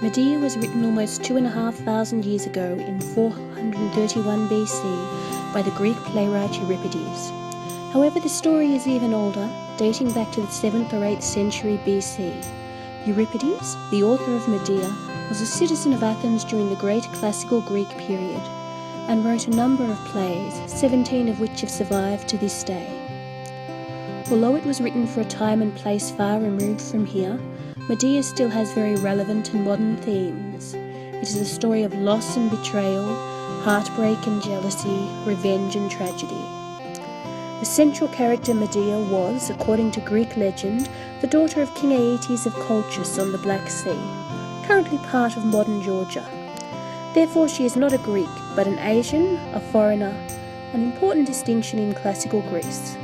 Medea was written almost 2,500 years ago in 431 BC by the Greek playwright Euripides. However, the story is even older, dating back to the 7th or 8th century BC. Euripides, the author of Medea, was a citizen of Athens during the Great Classical Greek period and wrote a number of plays, 17 of which have survived to this day. Although it was written for a time and place far removed from here, Medea still has very relevant and modern themes. It is a story of loss and betrayal, heartbreak and jealousy, revenge and tragedy. The central character Medea was, according to Greek legend, the daughter of King Aeetes of Colchis on the Black Sea, currently part of modern Georgia. Therefore she is not a Greek, but an Asian, a foreigner, an important distinction in classical Greece.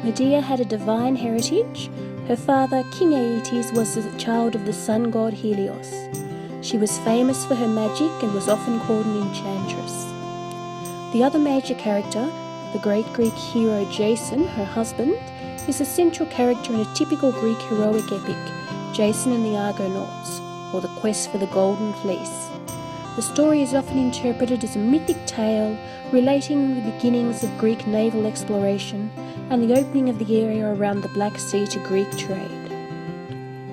Medea had a divine heritage. Her father, King Aeetes, was the child of the sun god Helios. She was famous for her magic and was often called an enchantress. The other major character, the great Greek hero Jason, her husband, is the central character in a typical Greek heroic epic, Jason and the Argonauts, or the quest for the Golden Fleece. The story is often interpreted as a mythic tale relating the beginnings of Greek naval exploration and the opening of the area around the Black Sea to Greek trade.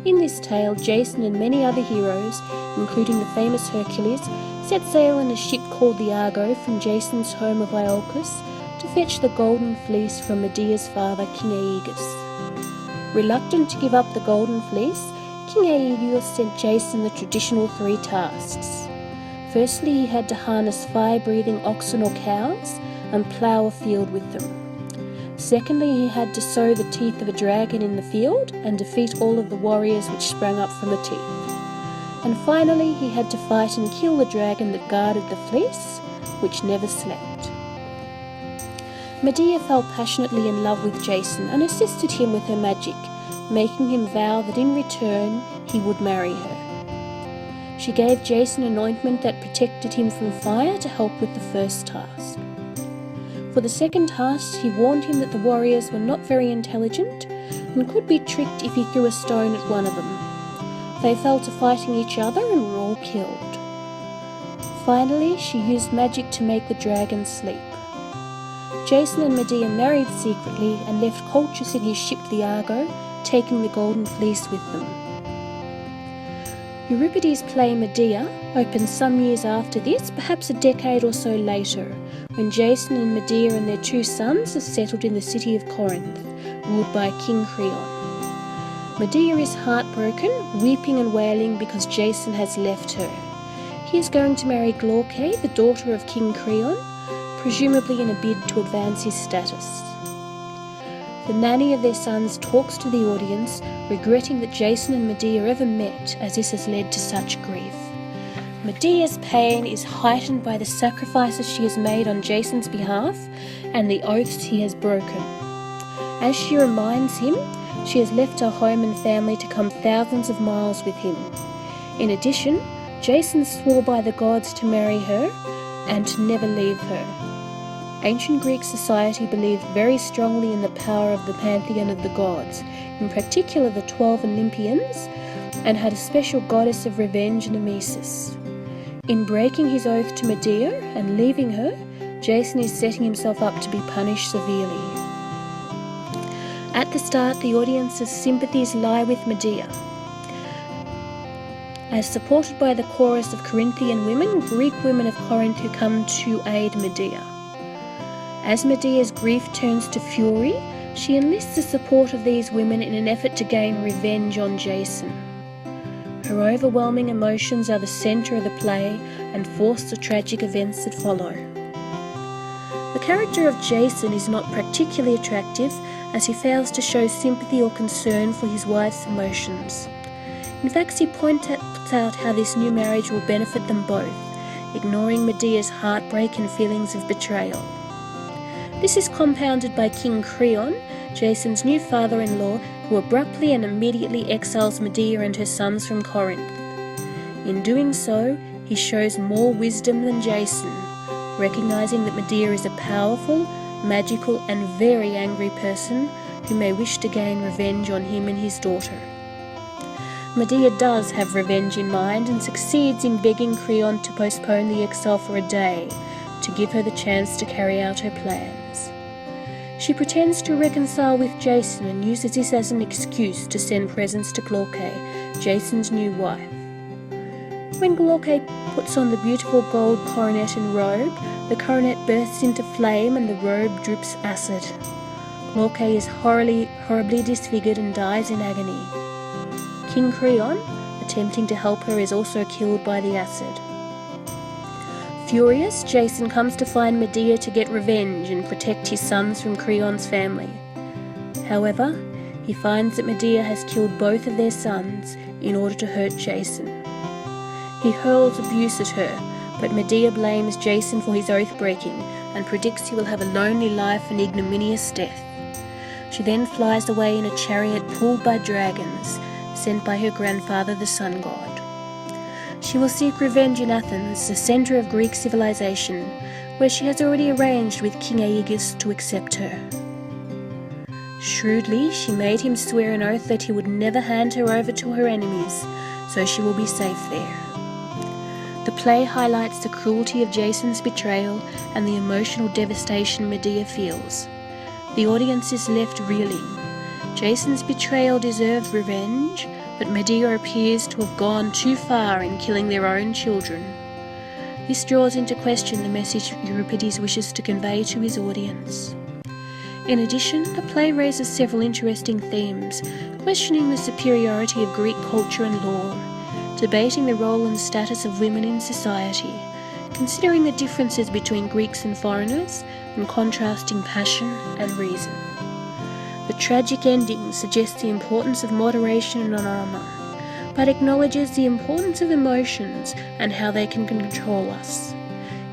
In this tale, Jason and many other heroes, including the famous Hercules, set sail in a ship called the Argo from Jason's home of Iolcus to fetch the Golden Fleece from Medea's father, King Aegeus. Reluctant to give up the Golden Fleece, King Aegeus sent Jason the traditional 3 tasks. Firstly, he had to harness fire-breathing oxen or cows and plough a field with them. Secondly, he had to sow the teeth of a dragon in the field and defeat all of the warriors which sprang up from the teeth. And finally, he had to fight and kill the dragon that guarded the fleece, which never slept. Medea fell passionately in love with Jason and assisted him with her magic, making him vow that in return he would marry her. She gave Jason an ointment that protected him from fire to help with the first task. For the second task, he warned him that the warriors were not very intelligent and could be tricked if he threw a stone at one of them. They fell to fighting each other and were all killed. Finally, she used magic to make the dragon sleep. Jason and Medea married secretly and left Colchis in his ship the Argo, taking the Golden Fleece with them. Euripides' play Medea opened some years after this, perhaps a decade or so later, when Jason and Medea and their 2 sons are settled in the city of Corinth, ruled by King Creon. Medea is heartbroken, weeping and wailing because Jason has left her. He is going to marry Glauce, the daughter of King Creon, presumably in a bid to advance his status. The nanny of their sons talks to the audience, regretting that Jason and Medea ever met, as this has led to such grief. Medea's pain is heightened by the sacrifices she has made on Jason's behalf and the oaths he has broken. As she reminds him, she has left her home and family to come thousands of miles with him. In addition, Jason swore by the gods to marry her and to never leave her. Ancient Greek society believed very strongly in the power of the pantheon of the gods, in particular the 12 Olympians, and had a special goddess of revenge, Nemesis. In breaking his oath to Medea and leaving her, Jason is setting himself up to be punished severely. At the start, the audience's sympathies lie with Medea. As supported by the chorus of Corinthian women, Greek women of Corinth who come to aid Medea. As Medea's grief turns to fury, she enlists the support of these women in an effort to gain revenge on Jason. Her overwhelming emotions are the centre of the play and force the tragic events that follow. The character of Jason is not particularly attractive, as he fails to show sympathy or concern for his wife's emotions. In fact, he points out how this new marriage will benefit them both, ignoring Medea's heartbreak and feelings of betrayal. This is compounded by King Creon, Jason's new father-in-law, who abruptly and immediately exiles Medea and her sons from Corinth. In doing so, he shows more wisdom than Jason, recognizing that Medea is a powerful, magical and very angry person who may wish to gain revenge on him and his daughter. Medea does have revenge in mind and succeeds in begging Creon to postpone the exile for a day to give her the chance to carry out her plans. She pretends to reconcile with Jason and uses this as an excuse to send presents to Glauce, Jason's new wife. When Glauce puts on the beautiful gold coronet and robe, the coronet bursts into flame and the robe drips acid. Glauce is horribly disfigured and dies in agony. King Creon, attempting to help her, is also killed by the acid. Furious, Jason comes to find Medea to get revenge and protect his sons from Creon's family. However, he finds that Medea has killed both of their sons in order to hurt Jason. He hurls abuse at her, but Medea blames Jason for his oath-breaking and predicts he will have a lonely life and ignominious death. She then flies away in a chariot pulled by dragons, sent by her grandfather, the sun god. She will seek revenge in Athens, the centre of Greek civilization, where she has already arranged with King Aegeus to accept her. Shrewdly, she made him swear an oath that he would never hand her over to her enemies, so she will be safe there. The play highlights the cruelty of Jason's betrayal and the emotional devastation Medea feels. The audience is left reeling. Jason's betrayal deserved revenge, but Medea appears to have gone too far in killing their own children. This draws into question the message Euripides wishes to convey to his audience. In addition, the play raises several interesting themes, questioning the superiority of Greek culture and law, debating the role and status of women in society, considering the differences between Greeks and foreigners, and contrasting passion and reason. The tragic ending suggests the importance of moderation and honour, but acknowledges the importance of emotions and how they can control us.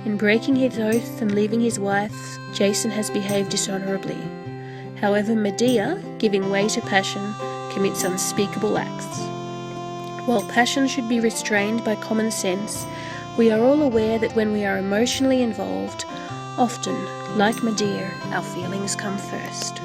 In breaking his oath and leaving his wife, Jason has behaved dishonourably. However, Medea, giving way to passion, commits unspeakable acts. While passion should be restrained by common sense, we are all aware that when we are emotionally involved, often, like Medea, our feelings come first.